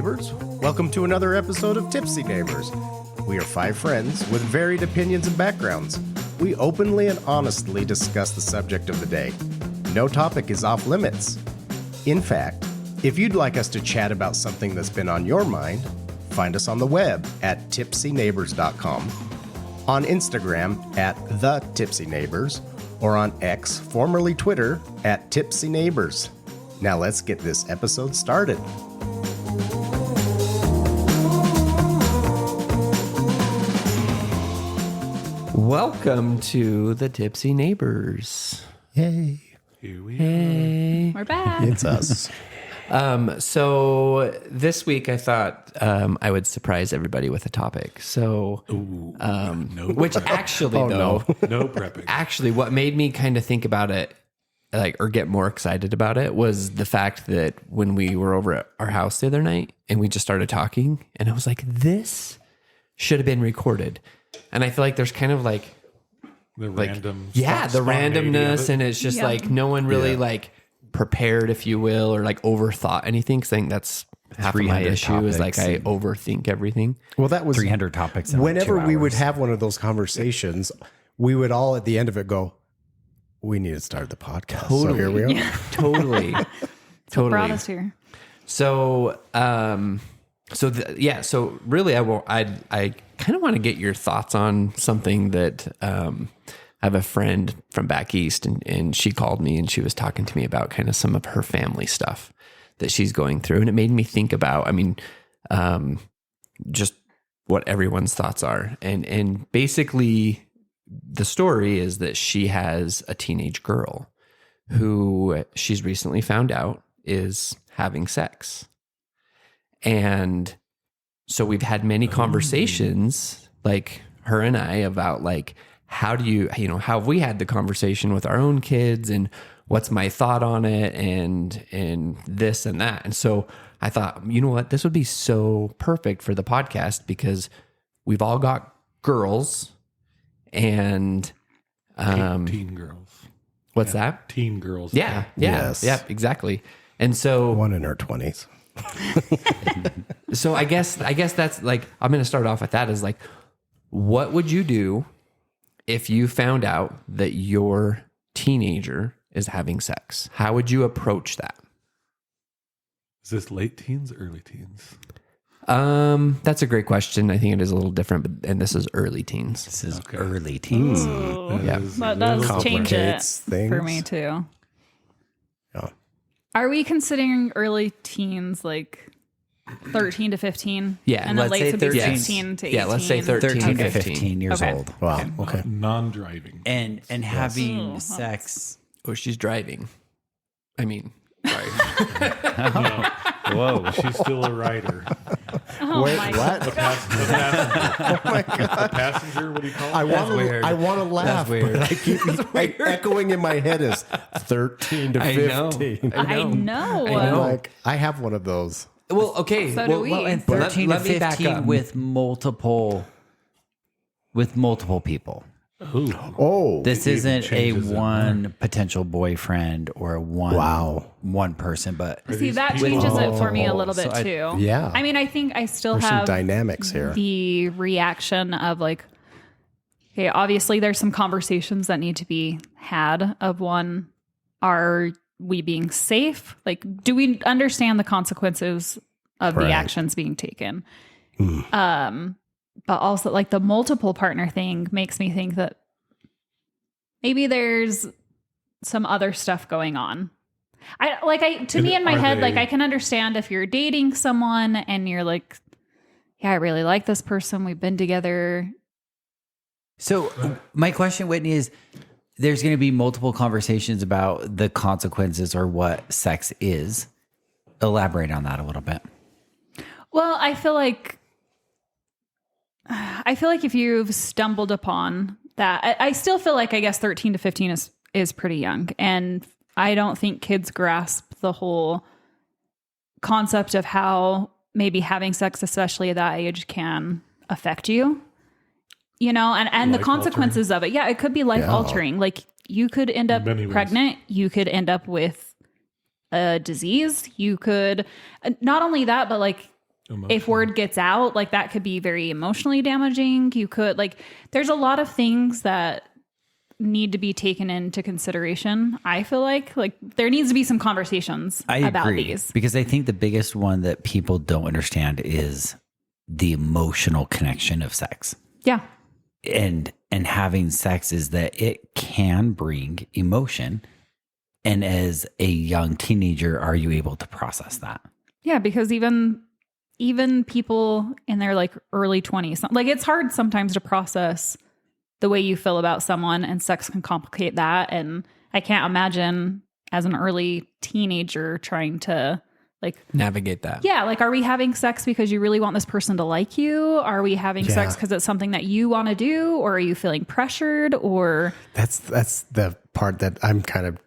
neighbors. Welcome to another episode of Tipsy Neighbors. We are 5 friends with varied opinions and backgrounds. We openly and honestly discuss the subject of the day. No topic is off limits. In fact, if you'd like us to chat about something that's been on your mind, find us on the web at tipsyneighbors.com, on Instagram at The Tipsy Neighbors, or on X, formerly Twitter, at Tipsy Neighbors. Now let's get this episode started. Welcome to the Tipsy Neighbors. Yay. Here we Hey. We're back. It's us. So this week I thought I would surprise everybody with a topic. So, which actually no prepping. actually what made me kind of think about it, or get more excited about it, was the fact that when we were over at our house the other night and we just started talking, and I was like, this should have been recorded. And I feel like there's kind of like The random, the spontaneity of randomness, it. and it's just Yeah. like no one really prepared, if you will, or like overthought anything. 'Cause I think that's half of my 300 issue is like topics I and- overthink everything. Well, that was 300 topics. In whenever 2 we would hours. have one of those conversations, we would all at the end of it go, we need to start the podcast. So here we are. Totally. Brought Totally. us here. So, so really I kind of want to get your thoughts on something that, I have a friend from back east, and she called me and she was talking to me about kind of some of her family stuff that she's going through. And it made me think about, just what everyone's thoughts are. And basically the story is that she has a teenage girl who she's recently found out is having sex. And so we've had many conversations, like her and I, about like, how do you how have we had the conversation with our own kids, and what's my thought on it, and this and that. And so I thought, you know what, this would be so perfect for the podcast, because we've all got girls, and teen girls. what's that? Teen girls. Yeah, Yes. yeah, exactly. And so One in her 20s. So I guess that's like, I'm going to start off with that, is like, what would you do if you found out that your teenager is having sex? How would you approach that? Is this late teens, early teens? That's a great question. I think it is a little different, and this is early teens. This is Okay. early teens. Yeah. That does change it Complicates things. for me too. Yeah. Are we considering early teens like 13 to 15? Yeah, And the let's late say would be 13. 16 to 18? Yeah, let's say 13 13 to to 15. 15 years Okay. old. Wow. Okay. Non-driving. And having Ooh, sex. Oh, she's driving. I mean, sorry. Whoa. She's still a rider. Oh Wait, my what? The passenger. Oh my God. The passenger, what do you call it? I want to laugh, weird. but I keep echoing in my head is 13 to I know. 15. I know. I know. Like, I have one of those. Well, okay. So do we. Well, and Let- 13 let to me back 15 up. with multiple people. Oh, This It isn't a changes it one potential boyfriend or one person, but See, that people- changes it for me a little bit So I- too. yeah. I mean, I think I still there's some have dynamics here. the reaction of like, okay, obviously there's some conversations that need to be had of one, are we being safe? Like, do we understand the consequences of Right. the actions being taken? But also like the multiple partner thing makes me think that maybe there's some other stuff going on. To me in my are head, like they- I can understand if you're dating someone and you're like, yeah, I really like this person. We've been together. So my question, Whitney, is there's going to be multiple conversations about the consequences or what sex is. Elaborate on that a little bit. Well, I feel like if you've stumbled upon that, I still feel like, I guess 13 to 15 is pretty young. And I don't think kids grasp the whole concept of how maybe having sex, especially at that age, can affect you. You know, and the consequences of it. Yeah, it could be life altering. Like you could end up many ways. pregnant. You could end up with a disease. You could, not only that, but like if word gets out, like that could be very emotionally damaging. You could there's a lot of things that need to be taken into consideration. I feel like there needs to be some conversations about these. Because I think the biggest one that people don't understand is the emotional connection of sex. Yeah. And having sex is that it can bring emotion. And as a young teenager, are you able to process that? Yeah, because even people in their early 20s, it's hard sometimes to process the way you feel about someone, and sex can complicate that. And I can't imagine as an early teenager trying to navigate that. Yeah, are we having sex because you really want this person to like you? Are we having sex because it's something that you want to do, or are you feeling pressured? Or that's the part that I'm kind of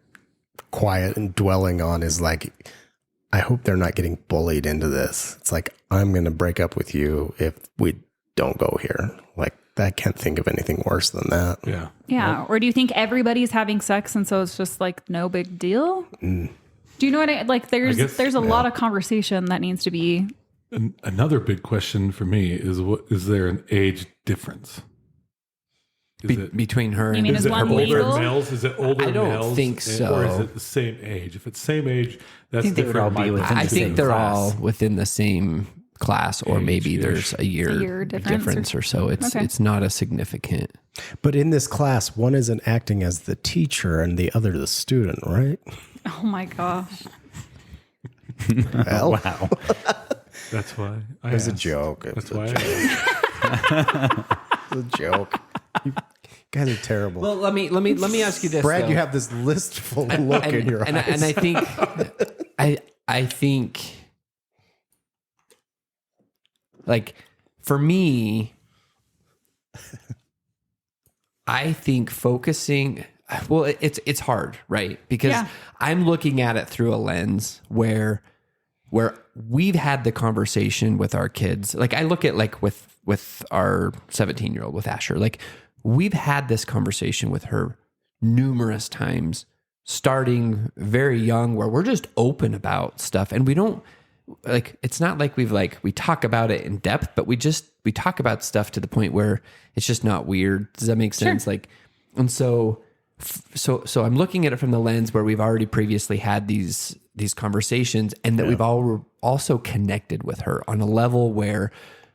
quiet and dwelling on is I hope they're not getting bullied into this. It's I'm going to break up with you if we don't go here. I can't think of anything worse than that. Yeah. Yeah. Or do you think everybody's having sex and so it's just no big deal? Do you know what there's a lot of conversation that needs to be. Another big question for me is there an age difference? Between her You and mean is is it one older legal? males? Is it older I don't males? think so. Or is it the same age? If it's same age, that's think they would different. all be within I the think same they're class. all within the same class, or maybe Age-ish. there's a year difference or so. It's not a significant. But in this class, one isn't acting as the teacher and the other the student, right? Oh my gosh. Well, Wow. That's why it was a asked. joke. That's why I asked. It was a joke. You guys are terrible. Well, let me ask you this, Brad, though. you have this listful look in your eyes. And I think I think for me, I think focusing, well, it's hard, right? Because I'm looking at it through a lens where we've had the conversation with our kids. I look at with our 17-year-old, with Asher, we've had this conversation with her numerous times, starting very young, where we're just open about stuff. And we don't it's not we talk about it in depth, but we talk about stuff to the point where it's just not weird. Does that make sense? And so I'm looking at it from the lens where we've already previously had these conversations, and that we've all also connected with her on a level where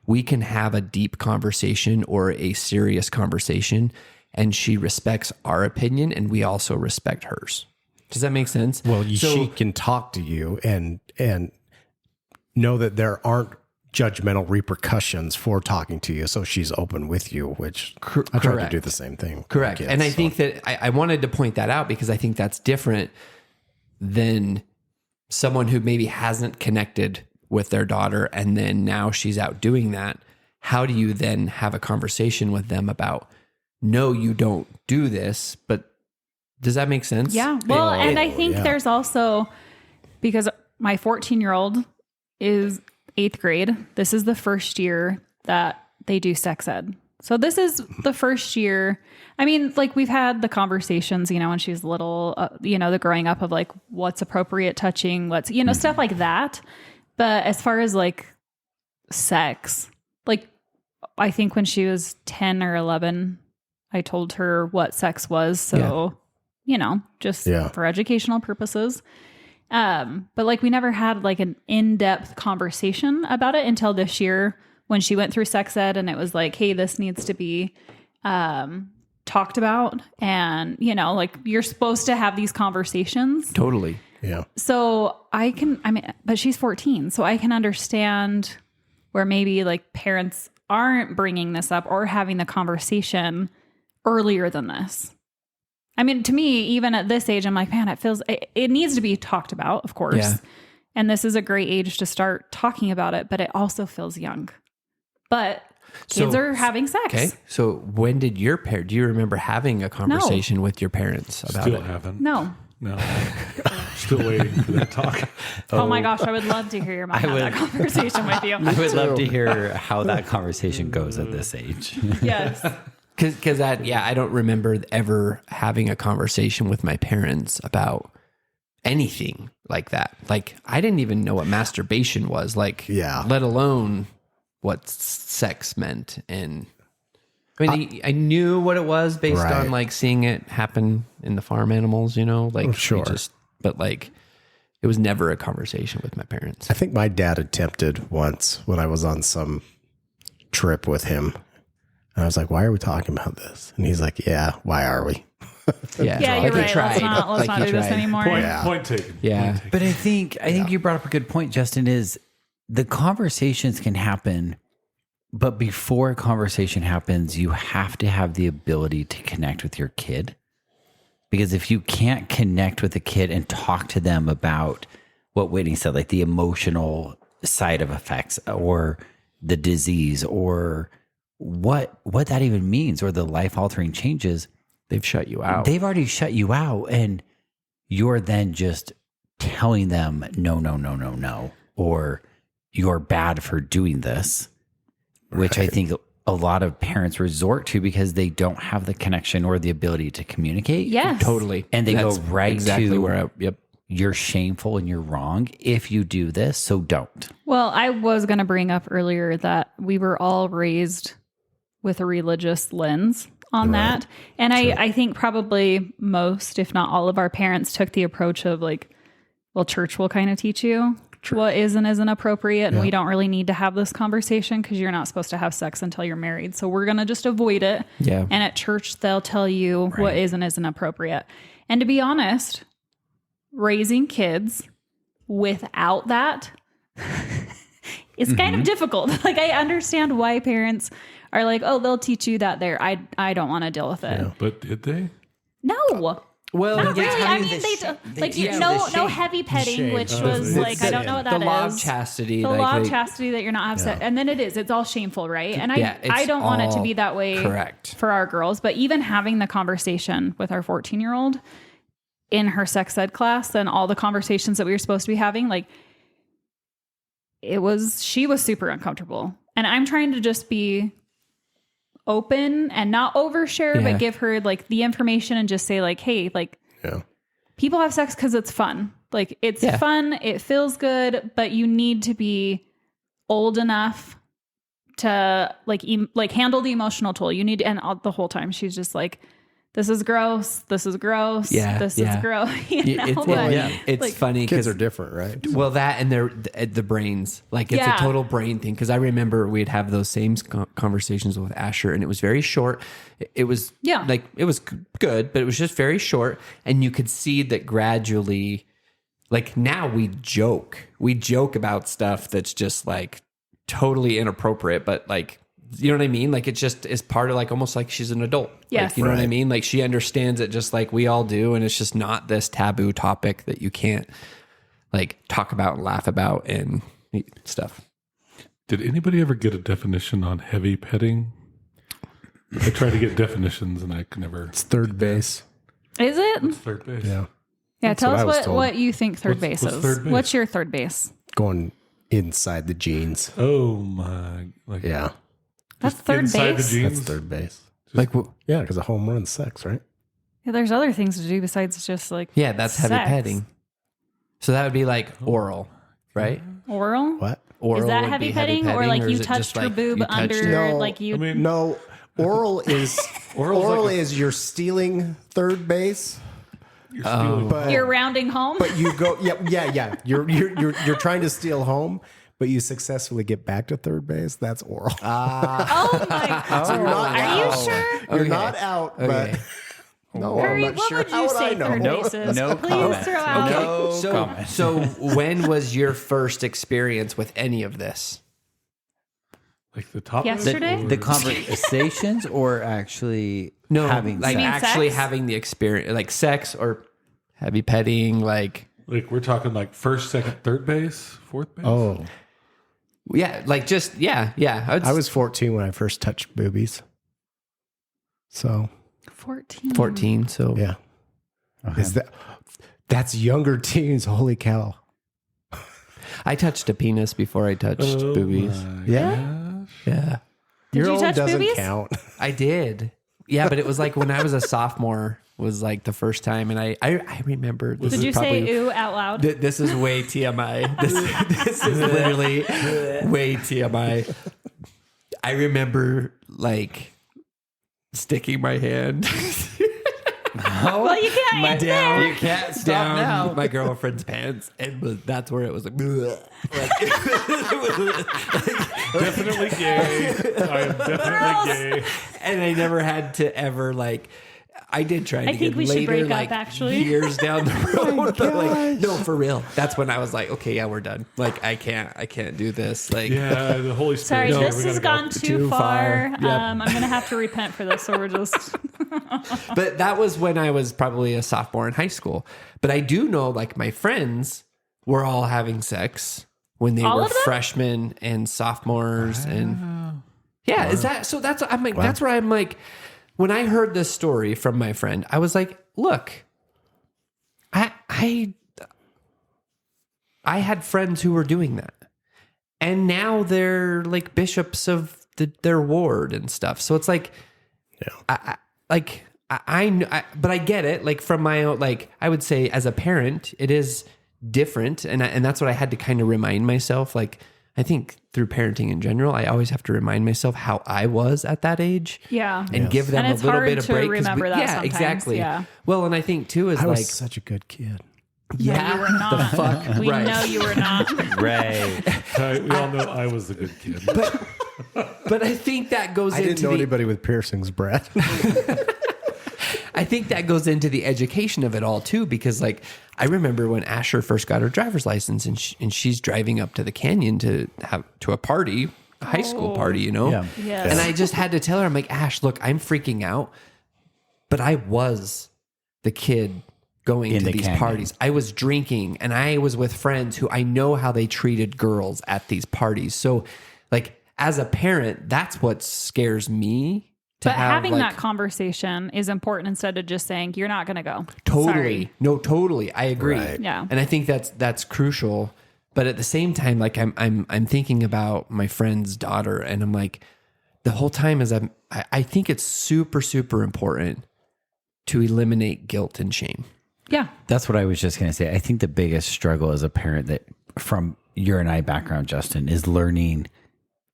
we can have a deep conversation or a serious conversation, and she respects our opinion and we also respect hers. Does that make sense? Well, she can talk to you and know that there aren't judgmental repercussions for talking to you. So she's open with you, which I try to do the same thing. Correct. Kids, and I think that I wanted to point that out because I think that's different than someone who maybe hasn't connected with their daughter and then now she's out doing that. How do you then have a conversation with them about, no, you don't do this, but does that make sense? Yeah. Well, and I think there's also, because my 14-year-old is 8th grade. This is the first year that they do sex ed. So this is the first year. I mean, we've had the conversations, when she was little, the growing up of what's appropriate touching, what's, stuff like that. But as far as sex, I think when she was 10 or 11, I told her what sex was. So, just for educational purposes. But we never had an in-depth conversation about it until this year when she went through sex ed, and it was hey, this needs to be talked about. And, you're supposed to have these conversations. Totally. yeah. So but she's 14, so I can understand where maybe parents aren't bringing this up or having the conversation earlier than this. I mean, to me, even at this age, I'm man, it needs to be talked about, of course. Yeah. And this is a great age to start talking about it, but it also feels young. But kids are having sex. Okay. So when did do you remember having a conversation with your parents about Still it? haven't. No. Still waiting for that talk. Oh my gosh, I would love to hear your mom have that conversation with you. I would love to hear how that conversation goes at this age. Yes. Because I don't remember ever having a conversation with my parents about anything like that. Like I didn't even know what masturbation was, like, Yeah. let alone what sex meant. And I mean, I knew what it was based Right. on like seeing it happen in the farm animals, you know, like Sure. but like it was never a conversation with my parents. I think my dad attempted once when I was on some trip with him. And I was like, why are we talking about this? And he's like, yeah, why are we? Yeah, Like, you're he right. tried. Let's Like, not he do this tried. anymore. Point taken. Yeah. Point taken. But I think you brought up a good point, Justin, is the conversations can happen, but before a conversation happens, you have to have the ability to connect with your kid. Because if you can't connect with the kid and talk to them about what Whitney said, like the emotional side of effects or the disease or what that even means or the life-altering changes, They've shut you out. they've already shut you out, and you're then just telling them no, or you're bad for doing this, which I think a lot of parents resort to because they don't have the connection or the ability to communicate. Yes. Totally. And they That's go right exactly to where yep. you're shameful and you're wrong if you do this, so don't. Well, I was going to bring up earlier that we were all raised with a religious lens on that. And I think probably most, if not all of our parents took the approach of like, well, church will kind of teach you what is and isn't appropriate. And we don't really need to have this conversation because you're not supposed to have sex until you're married. So we're going to just avoid it. Yeah. And at church, they'll tell you what is and isn't appropriate. And to be honest, raising kids without that is kind of difficult. Like I understand why parents are like, oh, they'll teach you that there. I don't want to deal with it. But did they? No. Well, Not yeah, really. I mean, they teach you no the shame. heavy petting, Shame. which was like I don't know what that the is. law of chastity. The like law of they- chastity that you're not upset, and then it's all shameful, right? And Yeah, it's I don't want it to all be that way correct. for our girls. But even having the conversation with our 14-year-old in her sex ed class and all the conversations that we were supposed to be having, like she was super uncomfortable, and I'm trying to just be open and not overshare, Yeah. but give her like the information and just say like, hey, like. Yeah. People have sex because it's fun. Like it's Yeah. fun. It feels good, but you need to be old enough to like handle the emotional toll. You need, and the whole time she's just like, this is gross. This is gross. Yeah, This yeah. is gross. You Yeah, know? it's, But, it's like, funny Kids because are different, right? well, that and the brains, like it's Yeah. a total brain thing. Because I remember we'd have those same conversations with Asher, and it was very short. It was like it was good, but it was just very short, and you could see that gradually. Like now we joke about stuff that's just like totally inappropriate, but like. You know what I mean? Like it just is part of like almost like she's an adult. Yes. Like, you know what I Right. mean? Like she understands it just like we all do, and it's just not this taboo topic that you can't like talk about and laugh about and stuff. Did anybody ever get a definition on heavy petting? I tried to get definitions and I could never. It's third base. is it? Third base. Yeah. Yeah. That's Tell what I was us told. what you think third base What's is. third base? What's your third base? Going inside the jeans. Oh my! Like Yeah. That's just third inside base. the jeans. That's third base. Like Yeah, because a home run sex, right? Yeah, there's other things to do besides just like yeah, that's heavy sex. petting. So that would be like oral, right? Oral. What? Oral Is that would heavy be petting, or like is you it touched just her like boob you touched under, it? No. like you? I mean, No, oral is oral like is you're stealing third base, you're stealing. but You're rounding home. but you go yeah. You're trying to steal home, but you successfully get back to third base. That's oral. Oh my god! So you're not Are you out. sure? You're Okay. not out, Okay. but no, Hurry, I'm not what sure. would How you would say I know? third base is? no Please comment. throw out. No So when was your first experience with any of this? Like the top. Yesterday? The conversations or actually No, having like You mean sex? actually sex? having the experience, like sex or heavy petting, like Like we're talking like first, second, third base, fourth base. Oh, yeah, like just yeah. I was 14 when I first touched boobies. So 14. 14, so yeah, is that's younger teens? Holy cow! I touched a penis before I touched boobies. my Yeah. gosh. Yeah, Did Your you own touch doesn't boobies? count. I did. Yeah, but it was like when I was a sophomore was like the first time, and I remember. This Did is you probably, say ooh out loud? This is way TMI. This is literally way TMI. I remember like sticking my hand Well, you can't down, You can't stop down now. my girlfriend's pants, and that's where it was like, bleh. Definitely gay. I am definitely gay. And I never had to ever like. I did try to I think get we should later, break up, like actually. years down the road. But like, no, for real. That's when I was like, okay, yeah, we're done. Like, I can't do this. Like, Yeah, the Holy Sorry, Spirit. this has gone too far. Yep. I'm going to have to repent for this. So we're just. But that was when I was probably a sophomore in high school. But I do know, like, my friends were all having sex when they All were of them? freshmen and sophomores, and yeah, is that so? That's I'm like, that's where I'm like. When I heard this story from my friend, I was like, look, I had friends who were doing that. And now they're like bishops of their ward and stuff. So it's like, I but I get it. Like from my own, like I would say as a parent, it is different. And that's what I had to kind of remind myself. Like, I think through parenting in general, I always have to remind myself how I was at that age. Yeah. And give them And a it's little hard bit of to break. 'cause remember that yeah, sometimes, exactly. yeah. Well, and I think too is I like, was such a good kid. yeah, you were not. the fuck, We right. know you were not. Right. We all know I was the good kid. But I think that goes I into didn't know anybody with piercings, Brad. I think that goes into the education of it all too, because like I remember when Asher first got her driver's license, and she's driving up to the canyon to a party, a high school party, you know. Yeah. Yes. And I just had to tell her, I'm like, Ash, look, I'm freaking out, but I was the kid going In to the these canyon. parties. I was drinking, and I was with friends who I know how they treated girls at these parties. So, like as a parent, that's what scares me. To But have, having like, that conversation is important instead of just saying, you're not going to go. Totally. Sorry. No, totally. I agree. Right. Yeah. And I think that's crucial. But at the same time, like I'm thinking about my friend's daughter, and I'm like, the whole time I think it's super, super important to eliminate guilt and shame. Yeah. That's what I was just going to say. I think the biggest struggle as a parent that from your and I background, Justin, is learning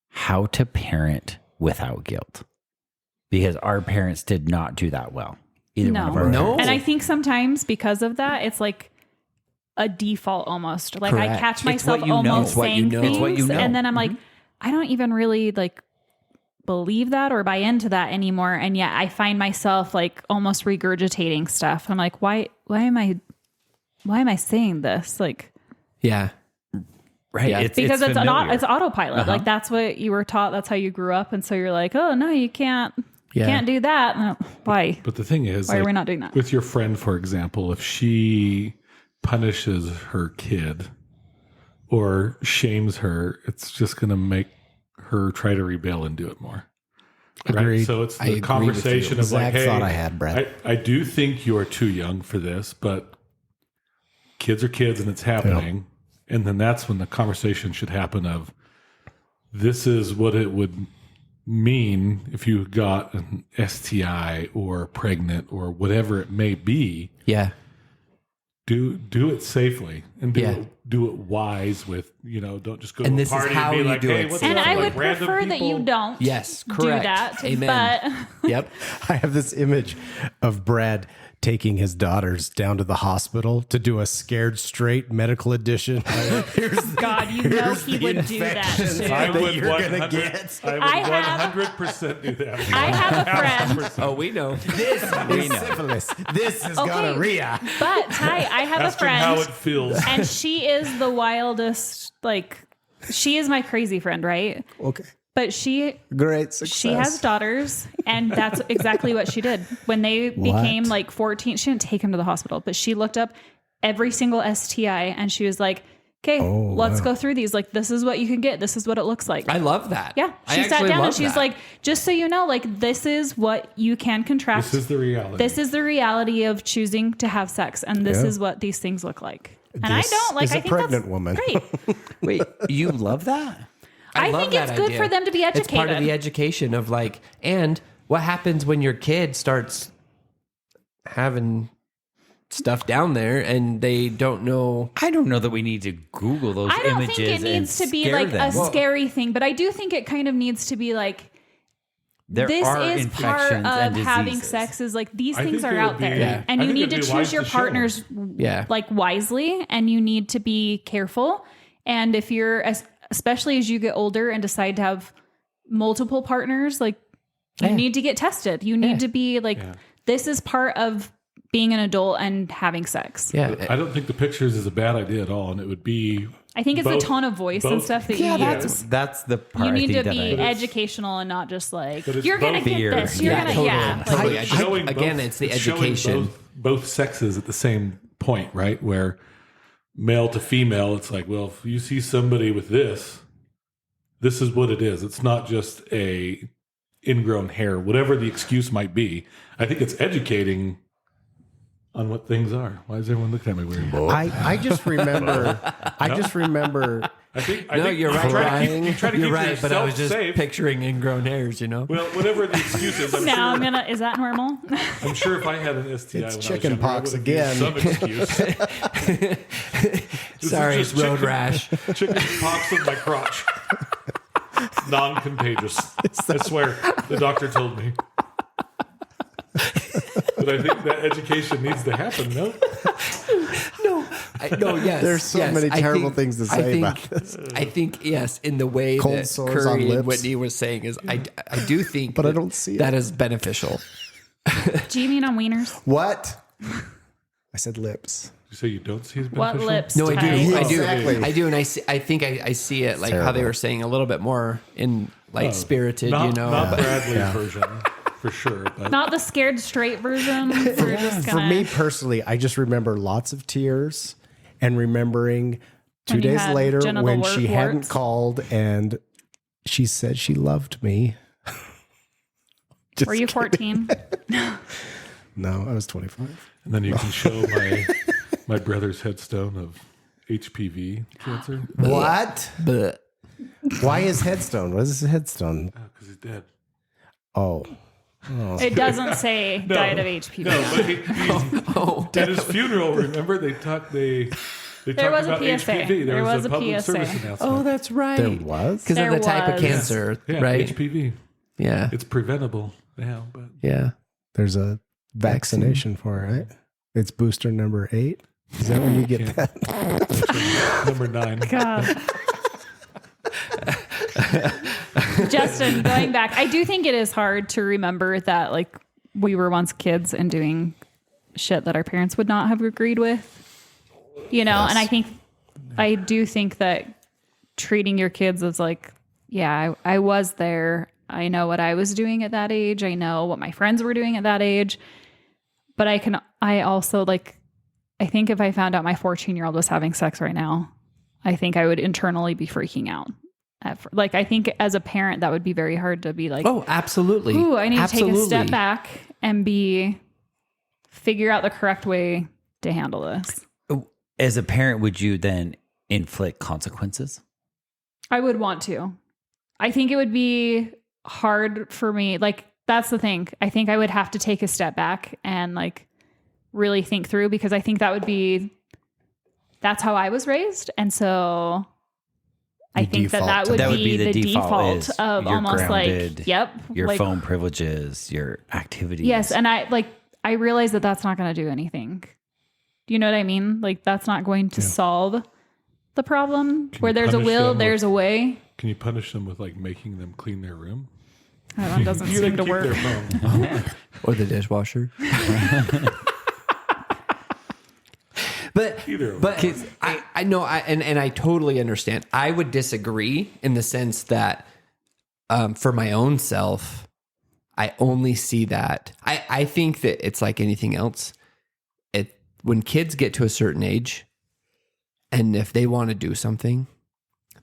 how to parent without guilt. Because our parents did not do that well. Either one of our No. parents. And I think sometimes because of that, it's like a default almost. Like I Correct. catch It's myself what you know. almost It's what you saying know. things, It's what you know. and then I'm like, I don't even really like believe that or buy into that anymore. And yet I find myself like almost regurgitating stuff. I'm like, why am I saying this? Like, Yeah. Right. Yeah. because it's familiar. it's autopilot. Like that's what you were taught. That's how you grew up. And so you're like, oh no, you can't do that. No, why? But the thing is, Why are we not doing that? With your friend, for example, if she punishes her kid or shames her, it's just going to make her try to rebel and do it more. Right? Agreed. So it's I agree the with conversation you. of like, Exact hey, thought I had, Brad. I do think you are too young for this, but kids are kids and it's happening. And then that's when the conversation should happen of, this is what it would mean if you got an STI or pregnant or whatever it may be. Yeah. Do it safely and Yeah. do it wise with, don't just go to And a this is party how and be you like, do hey, it what's And up? I Like would random prefer that you people. don't Yes. do Correct. that. Amen. But Yep. I have this image of Brad taking his daughters down to the hospital to do a Scared Straight medical edition. Here's God, you know he would do that infections too. I that would you're gonna 100 get. I would I have- 100% do that. I have a friend. Oh, we know. This is syphilis. This is Okay. gonorrhea. But Ty, I have Ask a him how it friend, feels. and she is the wildest. Like, she is my crazy friend, right? Okay. But she Great success. she has daughters, and that's exactly what she did when they became like 14. She didn't take him to the hospital, but she looked up every single STI, and she was like, "Okay, let's go through these. Like, this is what you can get. This is what it looks like." I love that. Yeah, I she sat actually down and love she's that. like, "Just so you know, like, this is what you can contract. This is the reality. This is the reality of choosing to have sex, and this is what these things look like." And This I don't like. is I a think pregnant that's woman. great. Wait, you love that? I love think that it's good idea. for them to be It's part of educated. the education of like, and what happens when your kid starts having stuff down there and they don't know? I don't know that we need to Google those I don't images. think it needs to be scare like them. a scary thing, but I do think it kind of needs to be like, There this are is part infections of and having diseases. sex is like these I things think are it out would be- there Yeah. and I you think need to it'd be choose wise your to show 'em. partners Yeah. like wisely, and you need to be careful. And if you're especially as you get older and decide to have multiple partners, like you need to get tested. You need to be like, this is part of being an adult and having sex. Yeah. I don't think the pictures is a bad idea at all, and it would be. I think it's Both- the tone of voice and both- stuff that Yeah, you use. that's the part. You I need think to that be I- educational and not just like, But it's you're going to both get fear. this. You're Yeah, going to, totally. yeah. Like, Totally. I just- Showing again, it's the showing education. both sexes at the same point, right? Where male to female, it's like, well, if you see somebody with this is what it is. It's not just a ingrown hair, whatever the excuse might be. I think it's educating on what things are. Why is everyone looking at me weird? I just remember. I just remember. I think You're right. You try to You're keep right, but I was just yourself safe. picturing ingrown hairs, you know? Well, whatever the excuse is, now I'm gonna. Is that normal? I'm sure if I had an STI, It's when chicken I was pox younger, I again. would have used some excuse. This Sorry, is it's just road chicken- rash. Chicken pox in my crotch. Non-contagious. I swear. The doctor told me. But I think that education needs to happen, no? No, yes. There's so yes. many I terrible think- things to I say think- about this. I think, yes, in the way Cold that sores on Curry and lips. Whitney was saying is, I do think But I that don't see it. that is beneficial. Do you mean on wieners? What? I said lips. You say you don't see as What beneficial? lips? No, I do. type? I do. Exactly. I do. And I think I see it like how they terrible. were saying a little bit more in like Spirited, Not, you know. not but- Bradley's version, for sure. But Not the scared straight version. We're just For gonna, me personally, I just remember lots of tears and remembering 2 When you days had later genital when she hadn't warts? called and she said she loved me. Just were you kidding. 14? No, I was 25. and then you can show my brother's headstone of HPV cancer What? but Why is headstone? What is his headstone? because he's dead. Oh, It doesn't say died of HPV. No, but at his funeral, remember they talked There talked was a about PSA. HPV. There was a a public PSA. service announcement. oh, that's right. there was? Because of There the type of was. cancer, yeah, right? HPV. Yeah, It's preventable now, but yeah. There's a vaccination for it, right? It's booster number 8. Is that when you get that? number 9. God. Justin, going back, I do think it is hard to remember that like we were once kids and doing shit that our parents would not have agreed with. You know, and I do think that treating your kids as like, yeah, I was there. I know what I was doing at that age. I know what my friends were doing at that age. But I also like, I think if I found out my 14-year-old was having sex right now, I think I would internally be freaking out. Like, I think as a parent, that would be very hard to be like, Oh, absolutely. ooh, I need Absolutely. to take a step back and figure out the correct way to handle this. As a parent, would you then inflict consequences? I would want to. I think it would be hard for me. Like, that's the thing. I think I would have to take a step back and like really think through, because I think that's how I was raised. And so I You think default that to would that. be the default is of you're almost grounded, like, yep. Your like, phone privileges, your activities. Yes. And I realize that that's not going to do anything. Do you know what I mean? Like, that's not going to solve the problem. Where you there's a punish will, them there's a way. Can you punish them with like making them clean their room? That doesn't You seem can to keep their work. phone. Or the dishwasher. But Either of but them. I know and I totally understand. I would disagree in the sense that for my own self, I only see that. I think that it's like anything else. When kids get to a certain age, and if they want to do something,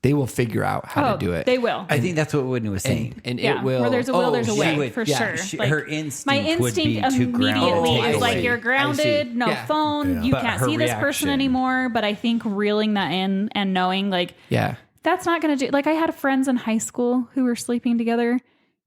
they will figure out how to do it. They will. I think that's what Whitney was saying. and Yeah, it will. where there's a will, there's a she way, would- for yeah, sure. her instinct my would be instinct to ground immediately and take is like, away. you're grounded, no Yeah. phone, you But can't her see this person reaction- anymore. But I think reeling that in and knowing like, Yeah. that's not going to do. Like, I had friends in high school who were sleeping together,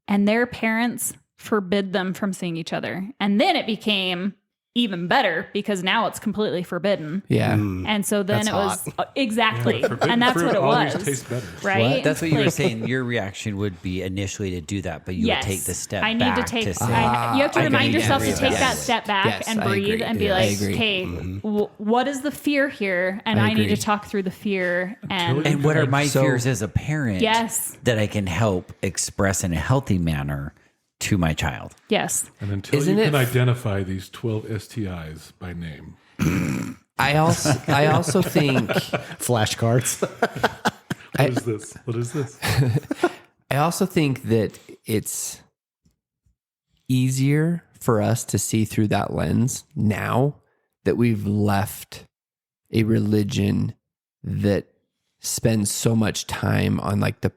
and their parents forbid them from seeing each other. And then it became even better because now it's completely forbidden. Yeah. And so then That's it was hot. exactly, Forbidden and that's fruit what it always was, tastes better. right? What? That's what you were Like, saying. Your reaction would be initially to do that, but you yes, would take the step I need back to take. to say, you have to I remind agree. yourself to Yes. take that Yes. step back Yes, and I breathe agree. and be Yes. I like, agree. okay, what is the fear here? And I need agree. to talk through the fear. and what are my So- fears as a parent Yes. that I can help express in a healthy manner to my child? Yes, And until Isn't you it can f- identify these 12 STIs by name. I also think Flashcards. What is this? What is this? I also think that it's easier for us to see through that lens now that we've left a religion that spends so much time on like the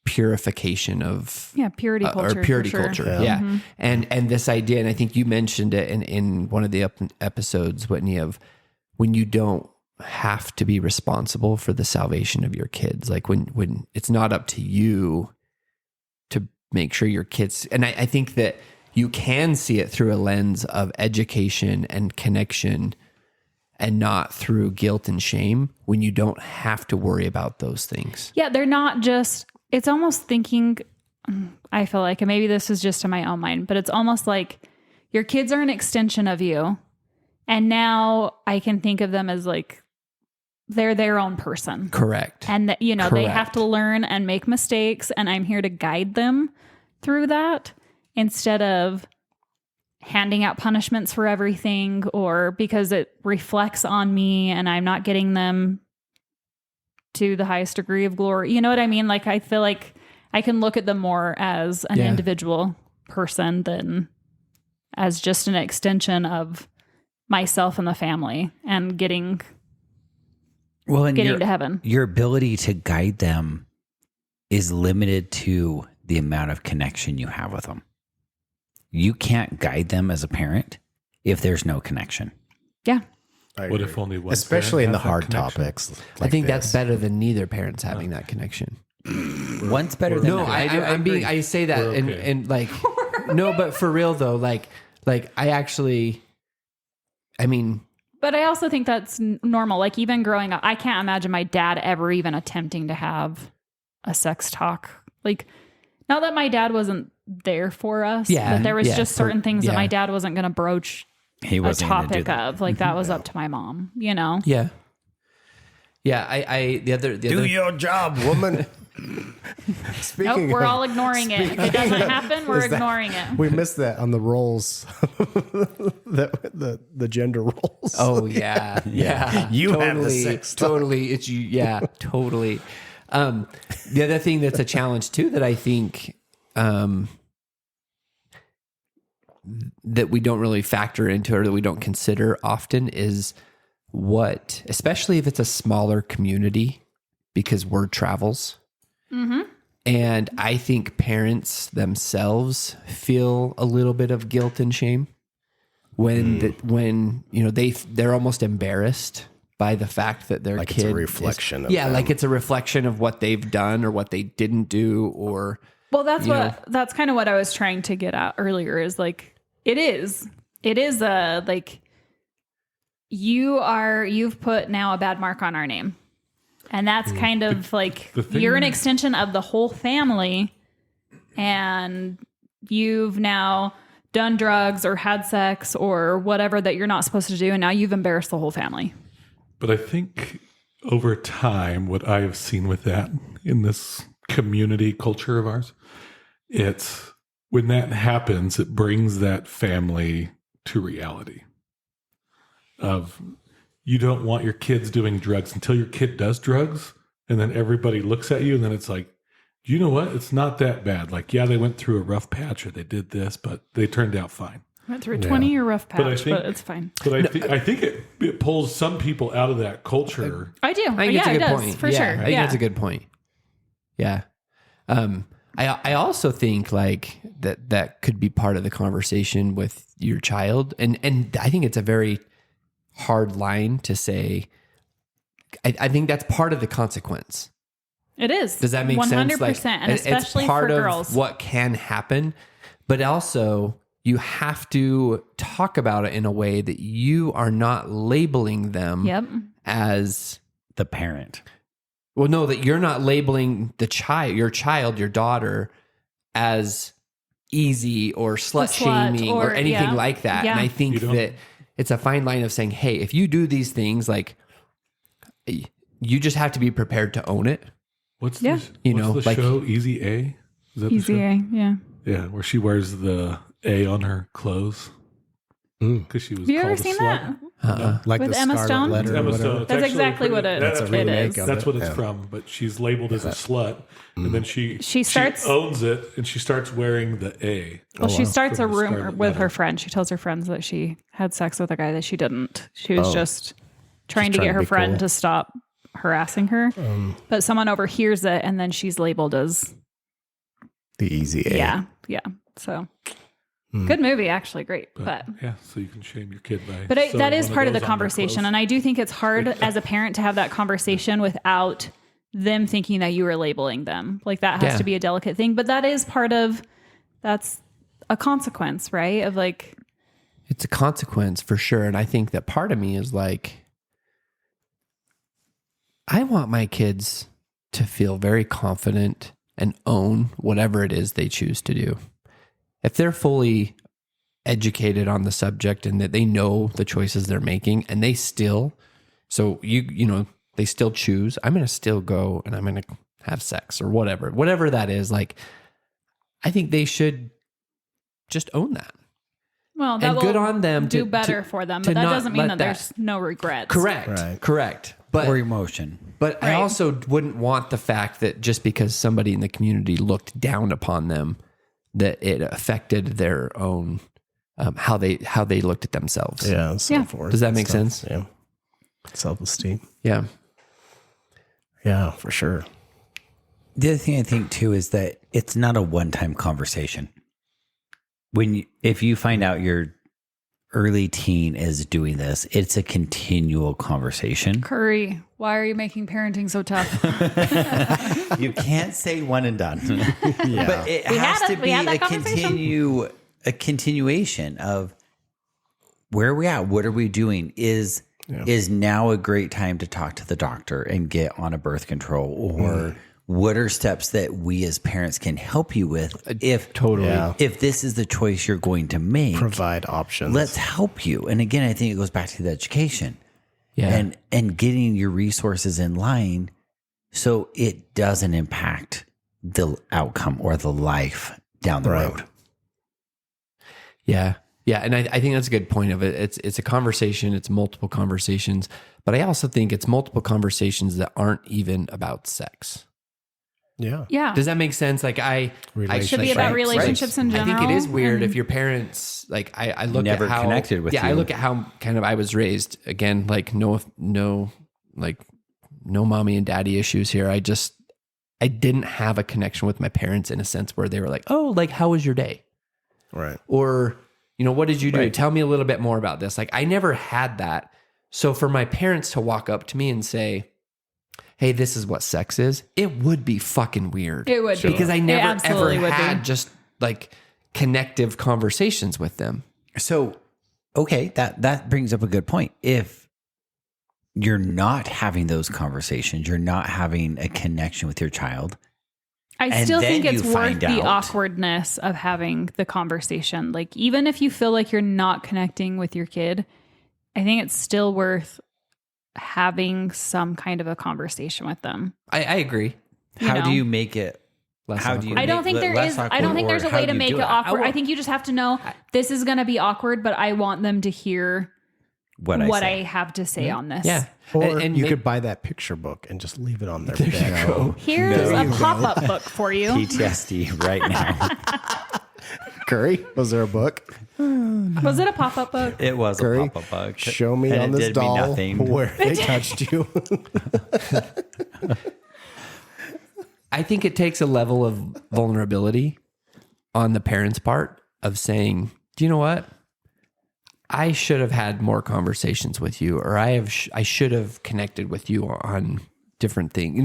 purification of yeah, purity culture or purity for sure. culture. Yeah. Yeah. And this idea, and I think you mentioned it in one of the episodes, Whitney, of when you don't have to be responsible for the salvation of your kids. Like when it's not up to you to make sure your kids, and I think that you can see it through a lens of education and connection and not through guilt and shame when you don't have to worry about those things. Yeah, they're not just, it's almost thinking, I feel like, and maybe this is just in my own mind, but it's almost like your kids are an extension of you. And now I can think of them as like, they're their own person. Correct. And that, you know, they have Correct. to learn and make mistakes. And I'm here to guide them through that instead of handing out punishments for everything, or because it reflects on me and I'm not getting them to the highest degree of glory. You know what I mean? Like, I feel like I can look at them more as an Yeah. individual person than as just an extension of myself and the family and getting Well, and to heaven. your ability to guide them is limited to the amount of connection you have with them. You can't guide them as a parent if there's no connection. Yeah. What if only one? Especially in parent the has that hard connection? topics. I like think this. that's better than neither parents having that connection. One's better than No, the other. I'm being. I say that, We're okay. and like, no, but for real though, like I actually, I mean, But I also think that's normal. Like, even growing up, I can't imagine my dad ever even attempting to have a sex talk. Like, not that my dad wasn't there for us, Yeah, but there was yeah, just certain things that yeah. my dad wasn't going to broach He a wasn't going to do topic that. of. Like, that was up to my mom, you know? yeah, yeah. I the other your job, woman. Speaking Nope, we're of- all ignoring it. If it doesn't happen, we're Is that- ignoring it. We missed that on the roles, the gender roles. Oh yeah, yeah. You totally, have the sex talk. totally. It's you. Yeah, totally. The other thing that's a challenge too that I think that we don't really factor into or that we don't consider often is what, especially if it's a smaller community, because word travels. Mm-hmm. And I think parents themselves feel a little bit of guilt and shame when you know they're almost embarrassed by the fact that their Like kid it's a reflection of yeah, them. like it's a reflection of what they've done or what they didn't do or Well, that's You that's kind of what I was trying to get at earlier is like, it is a, like, you've put now a bad mark on our name. And that's kind of like, the thing- you're an extension of the whole family, and you've now done drugs or had sex or whatever that you're not supposed to do. And now you've embarrassed the whole family. But I think over time, what I have seen with that in this community culture of ours, it's when that happens, it brings that family to reality of you don't want your kids doing drugs until your kid does drugs. And then everybody looks at you and then it's like, you know what? It's not that bad. Like, yeah, they went through a rough patch or they did this, but they turned out fine. Went through a 20-year rough patch, But I think- it's fine. But I think it pulls some people out of that culture. I do. I think yeah, it's a it good does, point. for Yeah, sure. I think that's a good point. Yeah. I also think like that could be part of the conversation with your child. And I think it's a very hard line to say. I think that's part of the consequence. It is. Does that make 100%, sense? Like, and especially it's part for of girls. what can happen. but also you have to talk about it in a way that you are not labeling them Yep. as The parent. well, no, that you're not labeling your daughter as easy or slut slut shaming or or- anything yeah. like that. Yeah. And I think You don't- that it's a fine line of saying, hey, if you do these things, like you just have to be prepared to own it. What's Yeah. the, You what's know, the like- show? Easy A? Is that the Easy show? A. Yeah. Yeah, where she wears the A on her clothes Mm. because she was Have you called ever a seen slut. that? Like With the Emma Scarlet Stone? Letter or Emma whatever. Stone. It's That's actually exactly pretty- what it- that's That's a pretty- remake is. of That's it. what it's Yeah. from, but she's labeled as a slut, and then she starts- owns it, and she starts wearing the A. Well, she starts a From the rumor Scarlet with her Letter. friend. She tells her friends that she had sex with a guy that she didn't. She was Oh. just trying to trying get to her be friend cool. to stop harassing her. But someone overhears it, and then she's labeled as The Easy A. yeah. So good movie, actually, great. But Yeah, so you can shame your kid by. that is sewing part of one the those on their conversation, clothes. and I do think it's hard as a parent to have that conversation without them thinking that you are labeling them. Like that has Yeah. to be a delicate thing, but that is that's a consequence, right? Of like, It's a consequence for sure. And I think that part of me is like, I want my kids to feel very confident and own whatever it is they choose to do. If they're fully educated on the subject and that they know the choices they're making and they still, so they still choose, I'm going to still go and I'm going to have sex or whatever that is. Like, I think they should just own that. well, that And will good on them do to- better to- for them, to but that not doesn't mean let that there's no regrets. Correct. Right. Correct. But Or emotion. But I Right. also wouldn't want the fact that just because somebody in the community looked down upon them, that it affected their own how they looked at themselves. Yeah. And so Yeah. forth. Does that and make stuff. sense? Yeah. Self-esteem. Yeah. Yeah, for sure. The other thing I think too is that it's not a one-time conversation. If you find out your early teen is doing this, it's a continual conversation. Curry, why are you making parenting so tough? You can't say one and done. Yeah. But it We has had to it. We be had that conversation. a continuation of where are we at? What are we doing? Is now a great time to talk to the doctor and get on a birth control? Or what are steps that we as parents can help you with if Yeah. if this is the choice you're going to make? Provide options. Let's help you. And again, I think it goes back to the education. Yeah. And getting your resources in line so it doesn't impact the outcome or the life down the Right. road. Yeah. Yeah. And I think that's a good point of it. It's a conversation, it's multiple conversations, but I also think it's multiple conversations that aren't even about sex. Yeah. Yeah. Does that make sense? Like I should be about Right. relationships in I general. think it is weird and- if your parents like I look Never at how connected with I you. look at how kind of I was raised. Again, like no mommy and daddy issues here. I didn't have a connection with my parents in a sense where they were like, "Oh, like how was your day?" Right. Or, what did you do? Right. Tell me a little bit more about this. Like I never had that. So for my parents to walk up to me and say, "Hey, this is what sex is," it would be fucking weird. It would be. Because I It never ever absolutely would be. had just like connective conversations with them. So, okay, that brings up a good point. If you're not having those conversations, you're not having a connection with your child. I And still then think it's you worth find the out. awkwardness of having the conversation. Like, even if you feel like you're not connecting with your kid, I think it's still worth having some kind of a conversation with them. I agree. You How know? do you make it? Less How do you awkward. I don't make think it there less is. I awkward, don't think there's or a how way do to you make do it it? awkward. I think you just have to know this is going to be awkward, but I want them to hear What I say. have to say on this. Yeah. Or And you may- could buy that picture book and just leave it on their bed. Here's a pop-up book for you. PTSD right now. Curry, was there a book? Was it a pop-up book? It was Curry, a pop-up bug. Show me And on it this did me doll nothing. where they touched you. I think it takes a level of vulnerability on the parents' part of saying, "Do you know what? I should have had more conversations with you, or I should have connected with you on different things.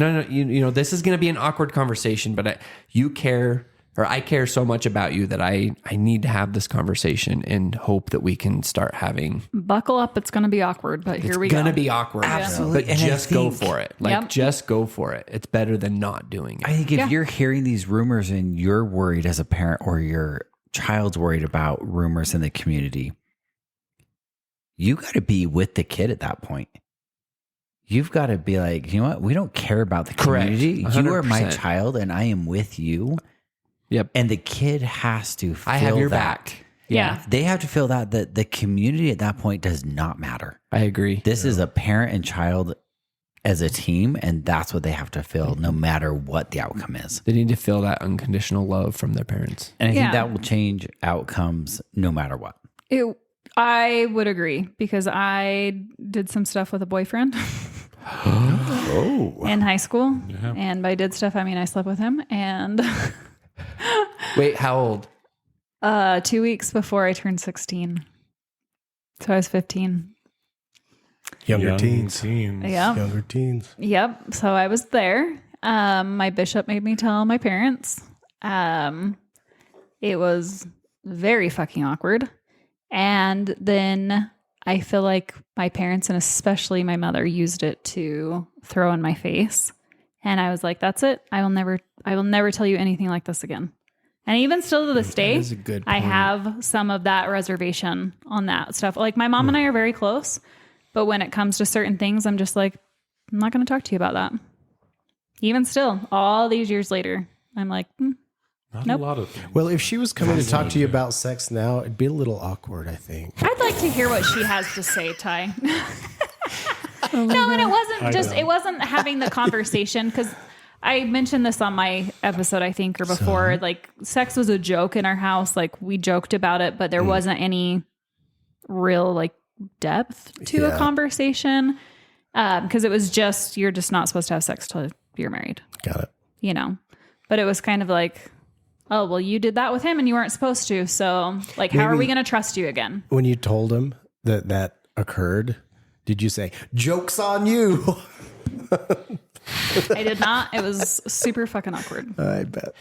This is going to be an awkward conversation, but you care or I care so much about you that I need to have this conversation and hope that we can start having. Buckle up. It's going to be awkward, but here we It's go. going to be awkward. Absolutely. But And I just go think- for it. Like, Yep. just go for it. It's better than not doing it. I think if Yeah. you're hearing these rumors and you're worried as a parent or your child's worried about rumors in the community, you got to be with the kid at that point. You've got to be like, you know what? We don't care about the Correct. community. You are my 100%. child and I am with you. Yep. And the kid has to feel I have your that. back. Yeah. They have to feel that the community at that point does not matter. I agree. This is a parent and child as a team, and that's what they have to feel no matter what the outcome is. They need to feel that unconditional love from their parents. And I Yeah. think that will change outcomes no matter what. I would agree because I did some stuff with a boyfriend in high school. Yeah. And by did stuff, I mean I slept with him. And Wait, how old? 2 weeks before I turned 16. So I was 15. Younger Young teens. Yep. Younger teens. Yep. So I was there. My bishop made me tell my parents. It was very fucking awkward. And then I feel like my parents and especially my mother used it to throw in my face. And I was like, that's it. I will never tell you anything like this again. And even still to this day, is a good I point. have some of that reservation on that stuff. Like my mom and I are very close, but when it comes to certain things, I'm just like, I'm not going to talk to you about that. Even still, all these years later, I'm like, Not Nope. a lot of things. Well, if she was coming to talk to you about sex now, it'd be a little awkward, I think. I'd like to hear what she has to say, Ty. No, and it wasn't just, it wasn't having the conversation because I mentioned this on my episode, I think, or before. Like, sex was a joke in our house. Like, we joked about it, but there wasn't any real, like, depth to a conversation because it was just, you're just not supposed to have sex till you're married, Got it. you know? But it was kind of like, oh, well, you did that with him and you weren't supposed to. So, like, how are we going to trust you again? When you told him that that occurred, did you say, "Joke's on you"? I did not. It was super fucking awkward. I bet.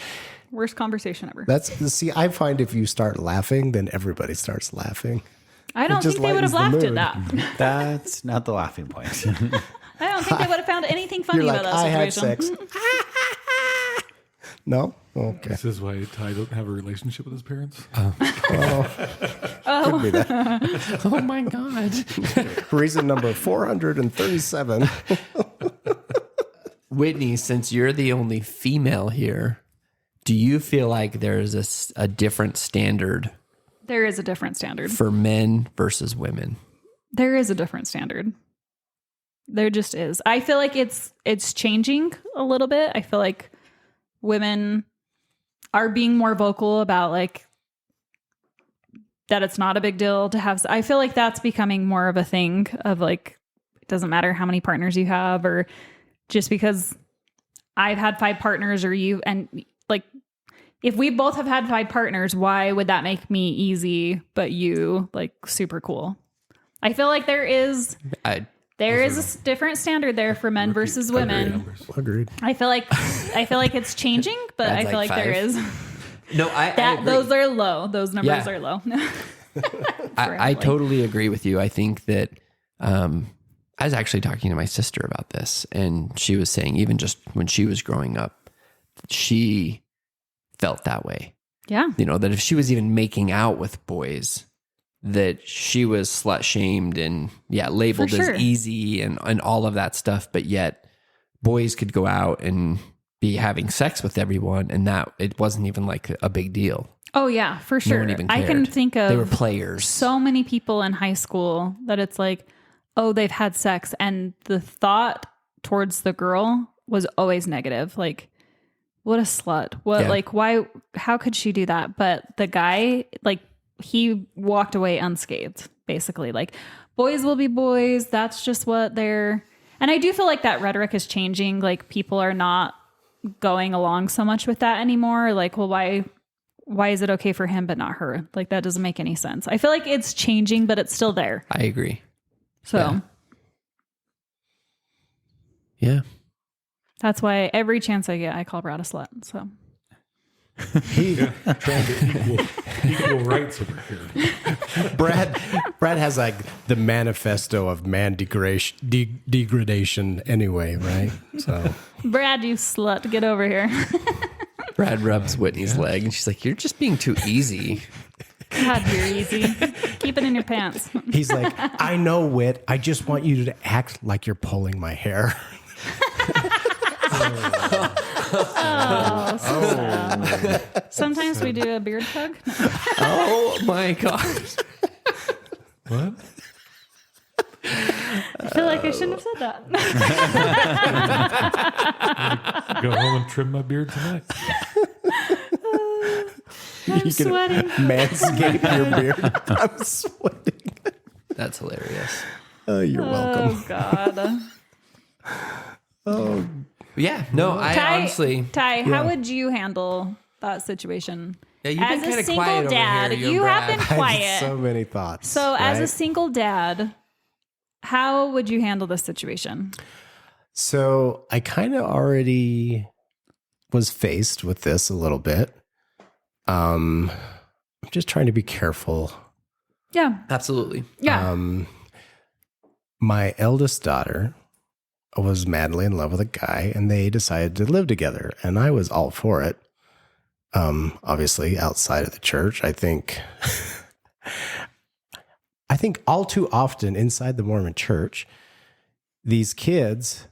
Worst conversation ever. See, I find if you start laughing, then everybody starts laughing. I don't just think they would have lightens the laughed at mood. that. That's not the laughing point. I don't think they would have found anything funny You're like, about I that had situation. sex. No? Okay. This is why Ty don't have a relationship with his parents. Could be that. Oh my God. Reason number 437. Whitney, since you're the only female here, do you feel like there's a different standard There is a different standard. for men versus women? There is a different standard. There just is. I feel like it's changing a little bit. I feel like women are being more vocal about like that it's not a big deal to have. I feel like that's becoming more of a thing of like, it doesn't matter how many partners you have or just because I've had 5 partners or you, and like, if we both have had 5 partners, why would that make me easy, but you like super cool? I feel like there is a different standard there for men versus women. Agreed. I feel like it's changing, but That's I feel like like there 5. is No, I agree. those are low. Those numbers Yeah. are low. I totally agree with you. I think that I was actually talking to my sister about this, and she was saying even just when she was growing up, she felt that way. Yeah. You know, that if she was even making out with boys, that she was slut shamed and labeled For sure. as easy and all of that stuff. But yet boys could go out and be having sex with everyone, and that it wasn't even like a big deal. Oh yeah, for No sure. one even I can cared. think of They were players. so many people in high school that it's like, oh, they've had sex, and the thought towards the girl was always negative. Like, what a slut. What Yeah. like why how could she do that? But the guy, like, he walked away unscathed, basically. Like, boys will be boys. That's just what they're. And I do feel like that rhetoric is changing. Like, people are not going along so much with that anymore. Like, well, why is it okay for him but not her? Like, that doesn't make any sense. I feel like it's changing, but it's still there. I agree. So Yeah. that's why every chance I get, I call Brad a slut. So Trying to equal rights over here. Brad has like the manifesto of man degradation anyway, right? So Brad, you slut, get over here. Brad rubs Whitney's leg, and she's like, "You're just being too easy." God, you're easy. Keep it in your pants. he's like, I know, Whit. I just want you to act like you're pulling my hair. Oh, so sad. Sometimes we do a beard tug. No. Oh my god! What? I feel like I shouldn't have said that. Go home and trim my beard tonight. I'm sweating. Manscape your beard. I'm sweating. That's hilarious. You're welcome. Oh, God. Yeah, no, I honestly. Ty, how would you handle that situation? Yeah, you've As been a kind of single quiet dad, over here. you have Brad. been I have quiet. so many thoughts. So, as a right? single dad, how would you handle this situation? So I kind of already was faced with this a little bit. I'm just trying to be careful. Yeah. Absolutely. Yeah. My eldest daughter was madly in love with a guy, and they decided to live together, and I was all for it. Obviously, outside of the church, I think all too often inside the Mormon church, these kids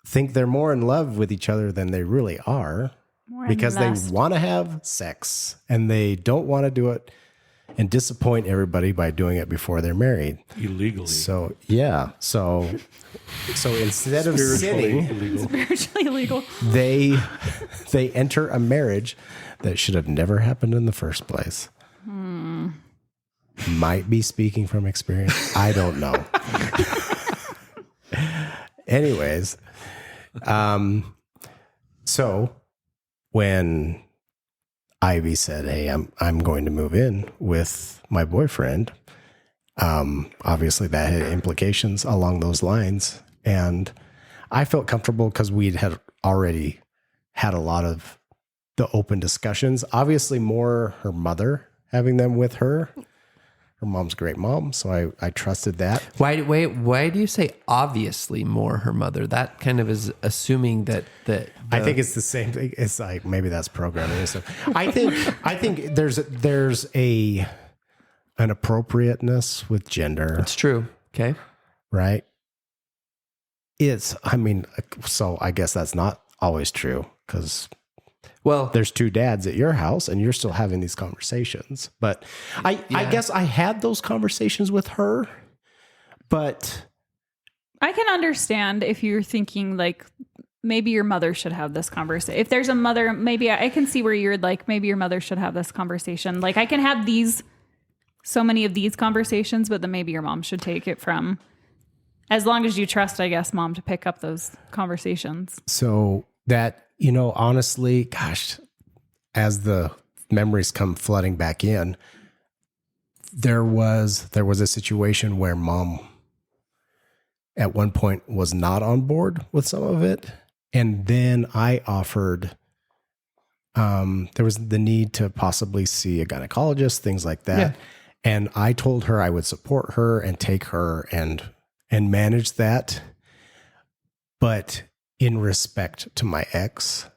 think they're more in love with each other than they really are More because and they less. want to have sex and they don't want to do it and disappoint everybody by doing it before they're married. Illegally. So, yeah. So instead of Spiritually sinning, illegal. Spiritually illegal. they enter a marriage that should have never happened in the first place. Might be speaking from experience. I don't know. Anyways, so when Ivy said, "Hey, I'm going to move in with my boyfriend," obviously that had implications along those lines, and I felt comfortable because we had already had a lot of the open discussions. Obviously, more her mother having them with her. Her mom's a great mom, so I trusted that. Why do you say obviously more her mother? That kind of is assuming that I think it's the same thing. It's like maybe that's programming and stuff. I think there's an appropriateness with gender, it's true. Okay. right? So I guess that's not always true because Well, there's two dads at your house and you're still having these conversations. But I guess I had those conversations with her, but I can understand if you're thinking like maybe your mother should have this conversation. If there's a mother, maybe I can see where you're like, maybe your mother should have this conversation. Like I can have so many of these conversations, but then maybe your mom should take it from, as long as you trust, I guess, mom to pick up those conversations. so that, honestly, gosh, as the memories come flooding back in, there was a situation where mom at one point was not on board with some of it. And then I offered, there was the need to possibly see a gynecologist, things like that. Yeah. And I told her I would support her and take her and manage that. But in respect to my ex,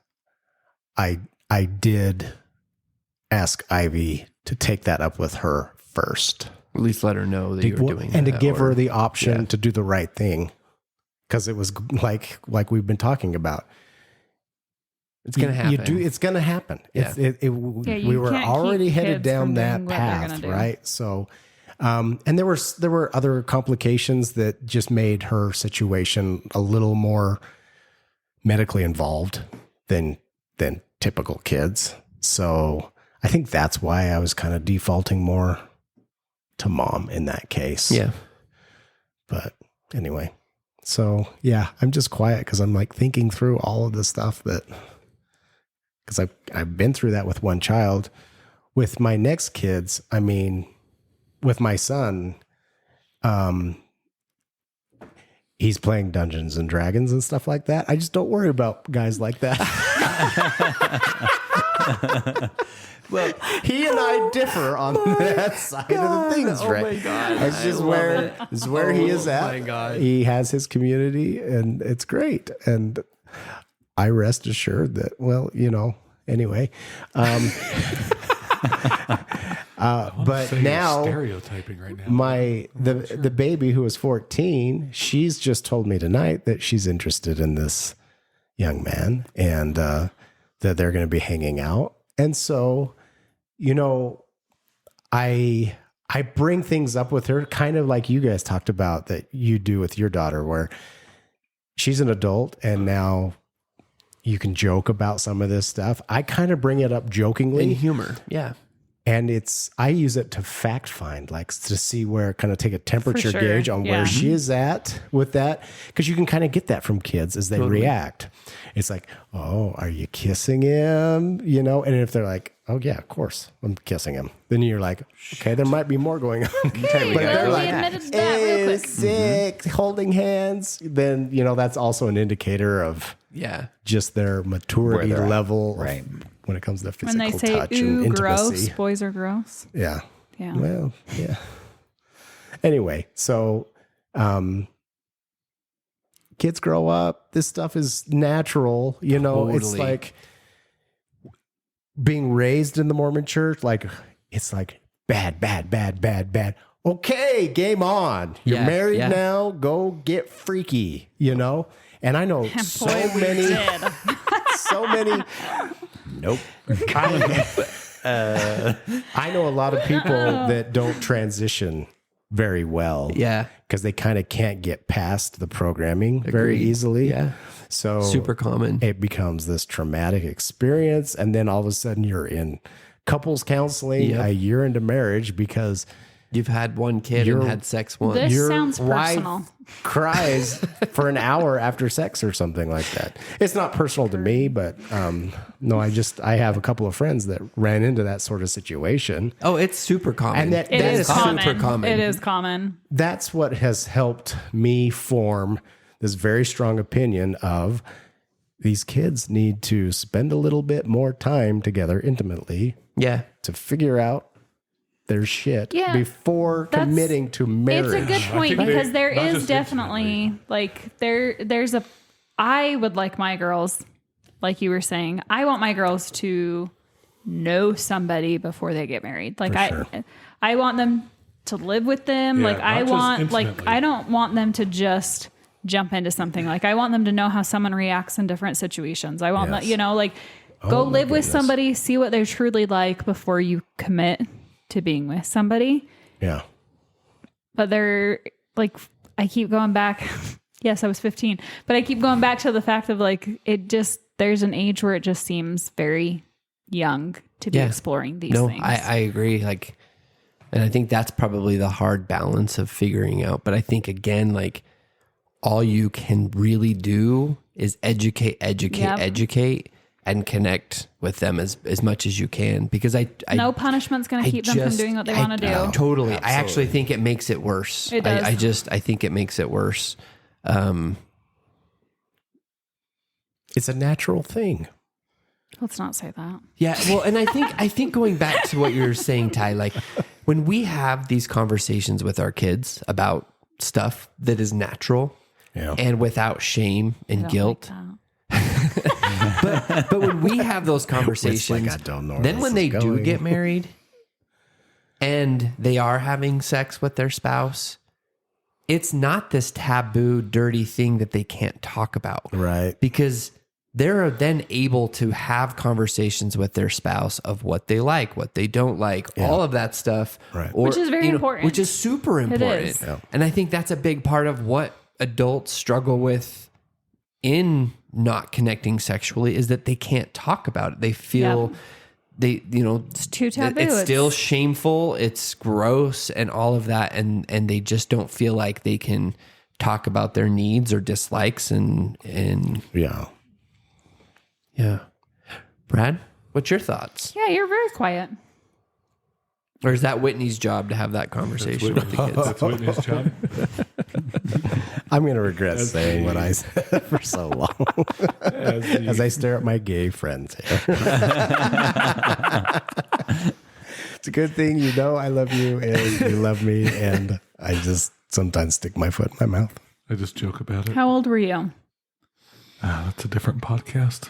I did ask Ivy to take that up with her first. at least let her know that you were doing and that, to give or- her the option yeah. to do the right thing. Because it was like we've been talking about. It's gonna happen. It's going to happen. Yeah. you We were can't already keep headed kids down from that doing what they're path, gonna do. right? So, and there were other complications that just made her situation a little more medically involved than typical kids. So I think that's why I was kind of defaulting more to mom in that case. Yeah. But anyway, so yeah, I'm just quiet because I'm like thinking through all of the stuff because I've been through that with one child. With my next kids, I mean, with my son, he's playing Dungeons and Dragons and stuff like that. I just don't worry about guys like that. Well, He and I differ on that side of the things, right? my God. That's just where he is at. my God. He has his community, and it's great. And I rest assured that, well, anyway. But So you're now stereotyping right now. the baby who is 14, she's just told me tonight that she's interested in this young man, and that they're going to be hanging out. And so, I bring things up with her, kind of like you guys talked about that you do with your daughter, where she's an adult and now you can joke about some of this stuff. I kind of bring it up jokingly. In humor. Yeah. And I use it to fact find, like to see kind of take a temperature sure. gauge on where Yeah. she is at with that. Because you can kind of get that from kids as they react. It's like, oh, are you kissing him? And if they're like, oh, yeah, of course, I'm kissing him. Then you're like, okay, there might be more going on. Hey, But they're well, like, we admitted to that real quick. sick, holding hands. Then, that's also an indicator of Yeah. just their maturity they're at. level Right. when it comes to When physical they say, touch and ooh, gross, intimacy. boys are gross. Yeah. Yeah. Well, yeah. Anyway, so kids grow up. This stuff is natural. It's Totally. like being raised in the Mormon church. Like, it's like bad, bad, bad, bad, bad. Okay, game on. You're Yeah, married yeah. now. Go get freaky, And I know so Boy, we many, did. so many. Nope. I know a lot of people that don't transition very well. Yeah. Because they kind of can't get past the programming very Agreed. easily. Yeah. So Super common. it becomes this traumatic experience. And then all of a sudden you're in couples counseling Yep. a year into marriage because You've had one kid You're- and had sex once. This your sounds wife personal. cries for an hour after sex or something like that. It's not personal to me, but no, I have a couple of friends that ran into that sort of situation. Oh, it's super common. And that It is is common. super common. It is common. That's what has helped me form this very strong opinion of these kids need to spend a little bit more time together intimately Yeah. to figure out their shit Yeah, before that's- committing to marriage. It's a good point think because they- there not is just definitely there's a I would like my girls, like you were saying, I want my girls to know somebody before they get married. Like I want them to live with them. Yeah, like I not just want intimately. I don't want them to just jump into something. Like I want them to know how someone reacts in different situations. I want Yes. them, go live with somebody, see what they're truly like before you commit to being with somebody. Yeah. But they're like, I keep going back. Yes, I was 15, but I keep going back to the fact of there's an age where it just seems very young to be Yeah. exploring these No, things. I agree. And I think that's probably the hard balance of figuring out. But I think again, all you can really do is educate, Yep. and connect with them as much as you can. Because no punishment's going to keep them from doing what they want to do. Totally. I actually think it makes it worse. It does. I think it makes it worse. It's a natural thing. Let's not say that. Yeah, well, and I think going back to what you were saying, Ty, when we have these conversations with our kids about stuff that is natural Yeah. and without shame I and don't guilt, like that. but when we have those conversations, I don't know where then this when is they do going. get married and they are having sex with their spouse, it's not this taboo, dirty thing that they can't talk about. Right. Because they're then able to have conversations with their spouse of what they like, what they don't like, all of that stuff. Right. Or, Which is very important. Which is super important. is. Yeah. And I think that's a big part of what adults struggle with in not connecting sexually is that they can't talk about it. They feel it's too taboo. It's still It's- shameful. It's gross and all of that. And they just don't feel like they can talk about their needs or dislikes and Yeah. yeah. Brad, what's your thoughts? Yeah, you're very quiet. Or is that Whitney's job to have that conversation with the kids? That's Whitney's job. I'm going to regret saying what I said for so long as I stare at my gay friends here. It's a good thing you know I love you and you love me, and I just sometimes stick my foot in my mouth. I just joke about it. How old were you? That's a different podcast.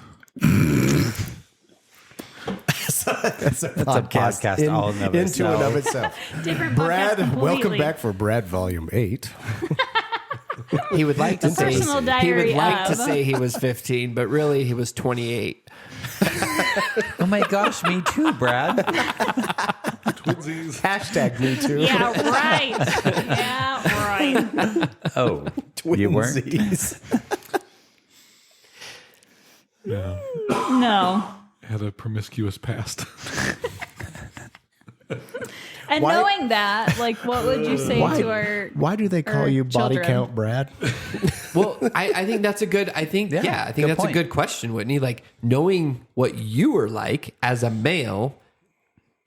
That's a podcast all in of into and of itself. itself. Different Brad, podcast welcome completely. back for Brad Volume 8. He would like to say personal he diary would like to of. say he was 15, but really he was 28. Oh my gosh, me too, Brad. Twinsies. Hashtag me too. Yeah, right. Yeah, right. Oh, you weren't? Twinsies. Yeah. No. Had a promiscuous past. And Why- knowing that, like, what would you say to our? Why do they call or you Body children. Count Brad? Well, I think that's a good. I think Yeah, I think good that's point. a good question, Whitney. Like knowing what you were like as a male,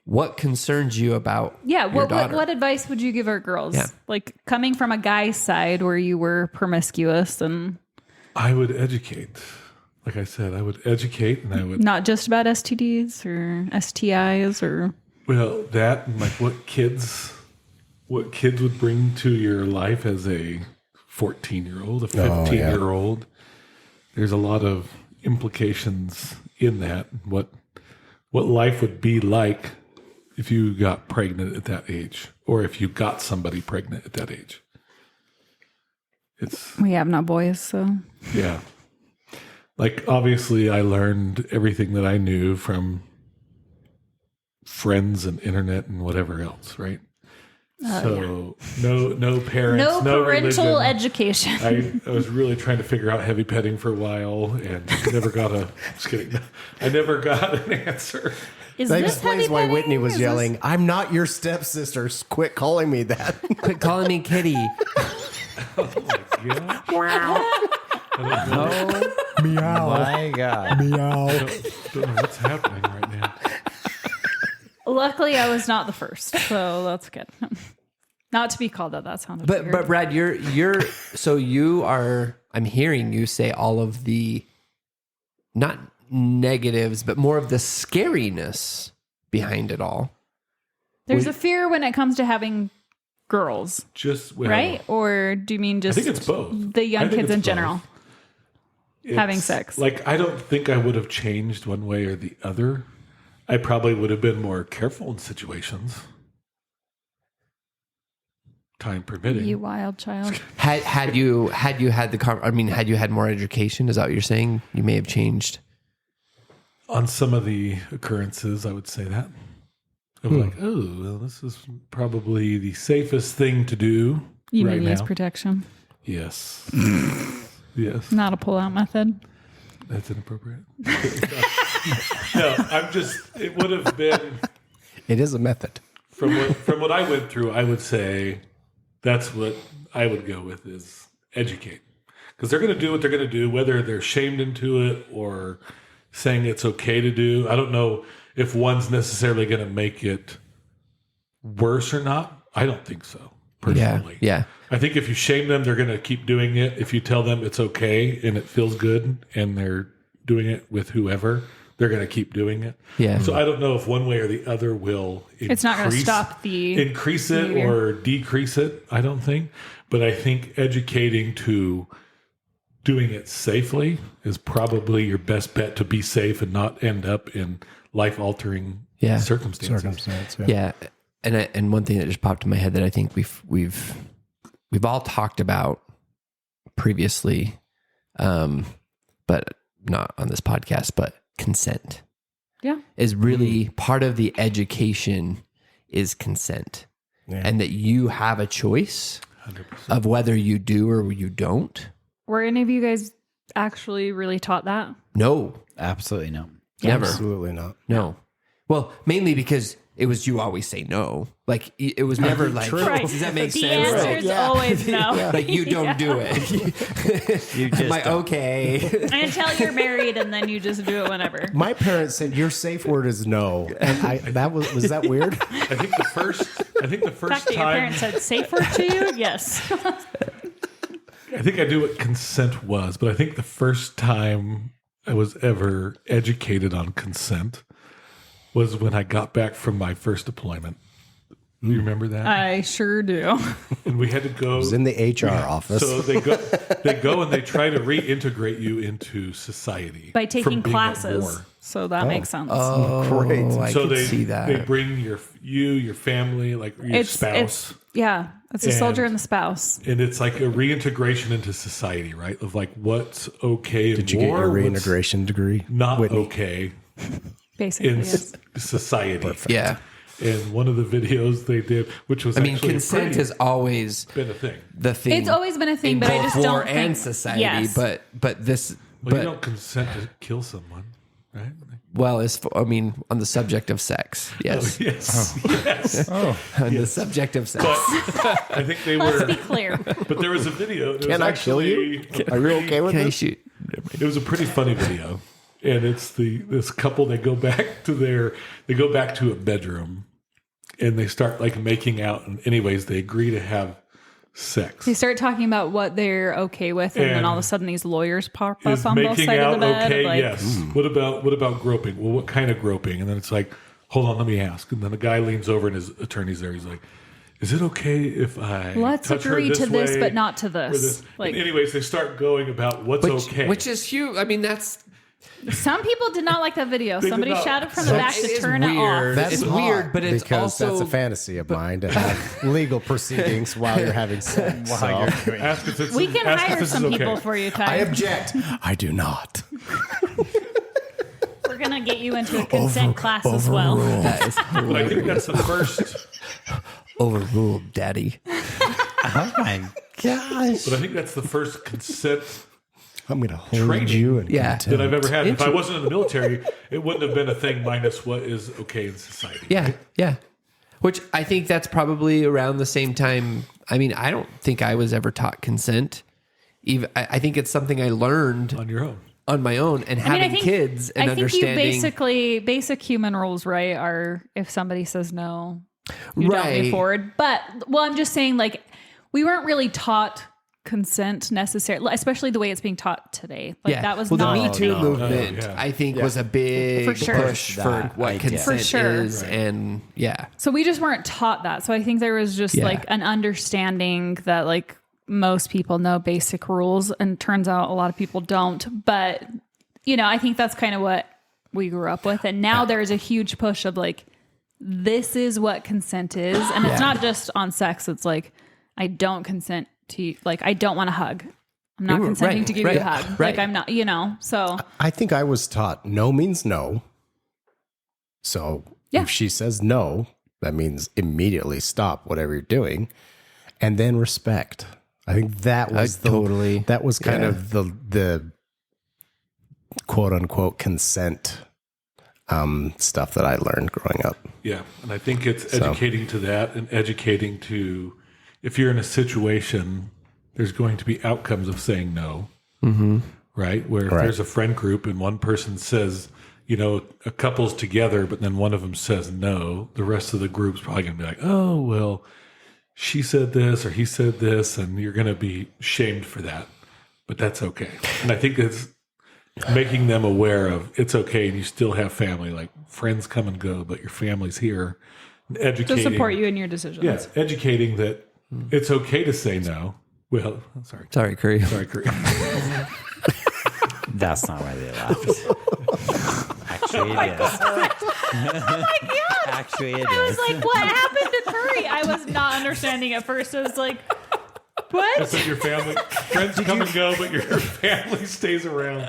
what concerns you about Yeah, your what daughter? advice would you give our girls? Yeah. Like coming from a guy's side where you were promiscuous and I would educate. Like I said, I would educate, and I would not just about STDs or STIs or that and like what kids would bring to your life as a 14-year-old, a 15-year-old. There's a lot of implications in that. What life would be like if you got pregnant at that age, or if you got somebody pregnant at that age. It's we have no boys, so yeah. Like obviously I learned everything that I knew from friends and internet and whatever else, right? So no parents, no parental religion. education. I was really trying to figure out heavy petting for a while and never got just kidding. I never got an answer. Is That this explains heavy why petting? Whitney was Is yelling, this- I'm not your stepsister. Quit calling me that. Quit calling me Kitty. Yeah. Oh Meow. my God. Meow. Don't know what's happening right now. Luckily, I was not the first, so that's good. Not to be called that. That sounded But weird. but Brad, you're so you are. I'm hearing you say all of the not negatives, but more of the scariness behind it all. There's a fear when it comes to having girls, Just well, right? Or do you mean just I think it's both. the I young think kids it's in both. general? Having sex. Like I don't think I would have changed one way or the other. I probably would have been more careful in situations. Time permitting. You wild child. Had you had had you had more education? Is that what you're saying? You may have changed. On some of the occurrences, I would say that. I was like, oh, well, this is probably the safest thing to do You right mean use now. protection, Yes. Yes. not a pull-out method. That's inappropriate. No, it would have been, It is a method. from what I went through, I would say that's what I would go with is educate. Because they're going to do what they're going to do, whether they're shamed into it or saying it's okay to do. I don't know if one's necessarily going to make it worse or not. I don't think so, personally. Yeah. I think if you shame them, they're going to keep doing it. If you tell them it's okay and it feels good and they're doing it with whoever, they're going to keep doing it. Yeah. So I don't know if one way or the other will It's not going to stop the increase it behavior. or decrease it. I don't think. But I think educating to doing it safely is probably your best bet to be safe and not end up in life-altering Yeah. circumstances. Yeah, and one thing that just popped in my head that I think we've all talked about previously, but not on this podcast. But consent Yeah. is really part of the education is consent, and that you have a choice 100%. of whether you do or you don't. Were any of you guys actually really taught that? No, Absolutely no. never. Absolutely not. No. Well, mainly because it was you always say no. Like it was never like, Right. does that make The sense? answer Like, is always no. like you don't do it. You just I'm like, don't. okay. Until you're married and then you just do it whenever. My parents said your safe word is no, and was that weird? I think the first The fact that your time parents said safe word to you? Yes. I think I knew what consent was, but I think the first time I was ever educated on consent was when I got back from my first deployment. Do you remember that? I sure do. And we had to go. It was in the HR office. So they go and they try to reintegrate you into society By from taking being at classes. war. So that makes sense. Oh, Great. I So can see that. they bring your family, like your spouse, It's a soldier and the spouse. and it's like a reintegration into society, right? Of like what's okay in Did you get war, your what's reintegration degree? not Whitney? okay Basically, in yes. society. yeah. And one of the videos they did, which was I mean, actually consent has always been a thing. the thing. It's always been a thing, in but I both just war don't think and society. Yes. But this, Well, but you don't consent to kill someone, right? well, I mean, on the subject of sex, yes. Yes, yes. On the subject of sex. I think they Let's be were, clear. but there was a video. It Can was I kill you? Are you okay with Can I this? shoot? It was a pretty funny video, and it's this couple. They go back to a bedroom, and they start like making out. And anyways, they agree to have sex. They start talking about what they're okay with, and then all of a sudden these lawyers pop up Is on both making sides out of the bed. okay? Like, Yes. What about groping? Well, what kind of groping? And then it's like, hold on, let me ask. And then the guy leans over, and his attorney's there. He's like, "Is it okay if I let's touch her agree to this, way but not to or this. Like, and anyways, they start going about what's okay. Which is huge. I mean, that's some people did not like that video. They did Somebody not. shouted from the back it to is turn it off. weird. That's It's hot, weird, but it's because also that's a fantasy of mine to have legal proceedings while you're having sex. So Ask if it's, We can ask if hire this some is okay. people for you, Ty. I object. I do not. We're gonna get you into a consent class as well. that is But I think that's the first. overruled, Daddy. Oh my gosh. But I think that's the first consent I'm going to hold Training. you in Yeah. that I've ever had. If I Inter- wasn't in the military, it wouldn't have been a thing minus what is okay in society. Yeah, yeah. Which I think that's probably around the same time. I mean, I don't think I was ever taught consent. Even I think it's something I learned On your own. on my own, and having kids and I think understanding. you basically basic human rules, right? Are if somebody says no, you don't move Right. forward. But I'm just saying, like, we weren't really taught consent necessarily, especially the way it's being taught today. Like that was well, not the Me Too no. movement. Oh, yeah. I think was a big For sure. push for That what idea. consent For sure. is, and yeah, So we just weren't taught that. So I think there was just Yeah. like an understanding that like most people know basic rules, and turns out a lot of people don't. But I think that's kind of what we grew up with. And now there's a huge push of like, this is what consent is. And it's not just on sex. It's like, I don't consent to, like, I don't want to hug. I'm not Ooh, consenting right, to give right, you a hug. right. Like, I'm not, so I think I was taught no means no. So Yeah. if she says no, that means immediately stop whatever you're doing, and then respect. I think that was totally- that was kind yeah. of the quote unquote consent stuff that I learned growing up. Yeah. And I think it's educating to that and educating to if you're in a situation, there's going to be outcomes of saying no. Mm-hmm. Right? Where if there's a friend group and one person says, a couple's together, but then one of them says no, the rest of the group's probably going to be like, oh, well, she said this or he said this, and you're going to be shamed for that. But that's okay. And I think it's making them aware of it's okay and you still have family. Like friends come and go, but your family's here. And to educating. support you in your decisions. Yes, educating that it's okay to say no. Well, I'm sorry. sorry, Curry. Sorry, Curry. That's not why they laughed. Actually, it is. Actually, it I was is. like, what happened to Curry? I was not understanding at first. I was like, what? So your family, friends come and go, but your family stays around.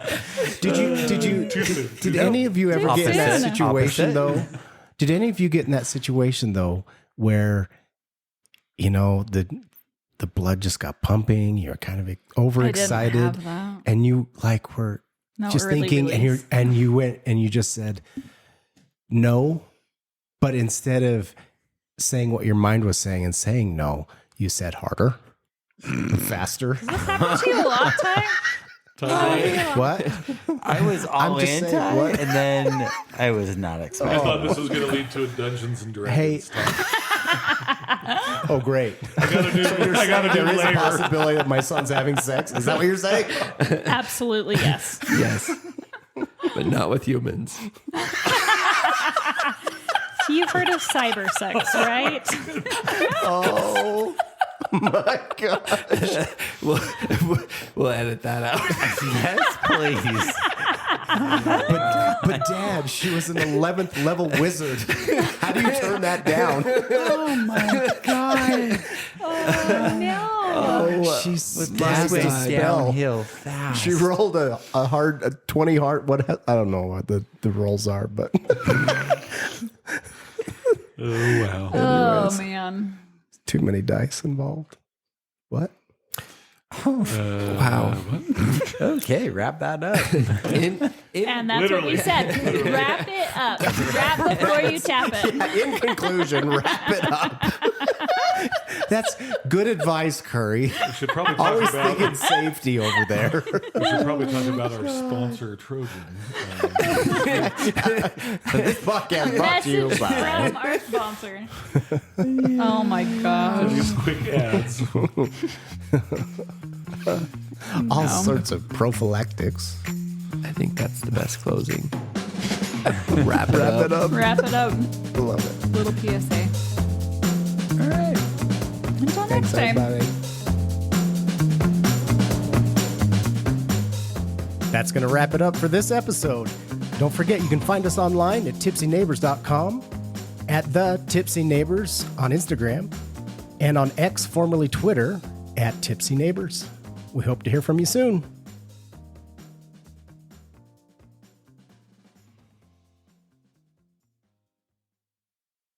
Did any of you ever get in that Opposite. situation though? Did any of you get in that situation though, where the blood just got pumping, you're kind of overexcited, have that. and you like were No just early thinking, release. and you went and you just said no, but instead of saying what your mind was saying and saying no, you said harder, faster. This happened to you a lot, Ty? What? I was all I'm just in, saying, Ty, what? and then I was not I expecting. thought this was going to lead to a Dungeons and Dragons Hey. talk. Oh, great. I got to do There is a labor. possibility that my son's having sex. Is that what you're saying? Absolutely, yes. Yes. But not with humans. You've heard of cyber sex, right? Oh my God. We'll edit that out. Yes, please. But Dad, she was an 11th level wizard. How do you turn that down? Oh my God. No. She's That went downhill fast. She rolled a 20 heart. I don't know what the rolls are, but Oh, wow. Oh, man. too many dice involved. What? Wow. What? Okay, wrap that up. And that's what we said. Wrap it up. Wrap before you tap it. In conclusion, wrap it up. That's good advice, Curry. We should probably talk Always about thinking safety over there. we should probably talk about our sponsor Trojan. This podcast brought to you Message by from our sponsor. Oh my gosh. These quick ads. all sorts of prophylactics. I think that's the best closing. Wrap it Wrap up. it up. Wrap it up. Love it. Little PSA. All right. Until Thanks, next time. everybody. That's going to wrap it up for this episode. Don't forget, you can find us online at tipsyneighbors.com, at the Tipsy Neighbors on Instagram, and on X, formerly Twitter, at Tipsy Neighbors. We hope to hear from you soon.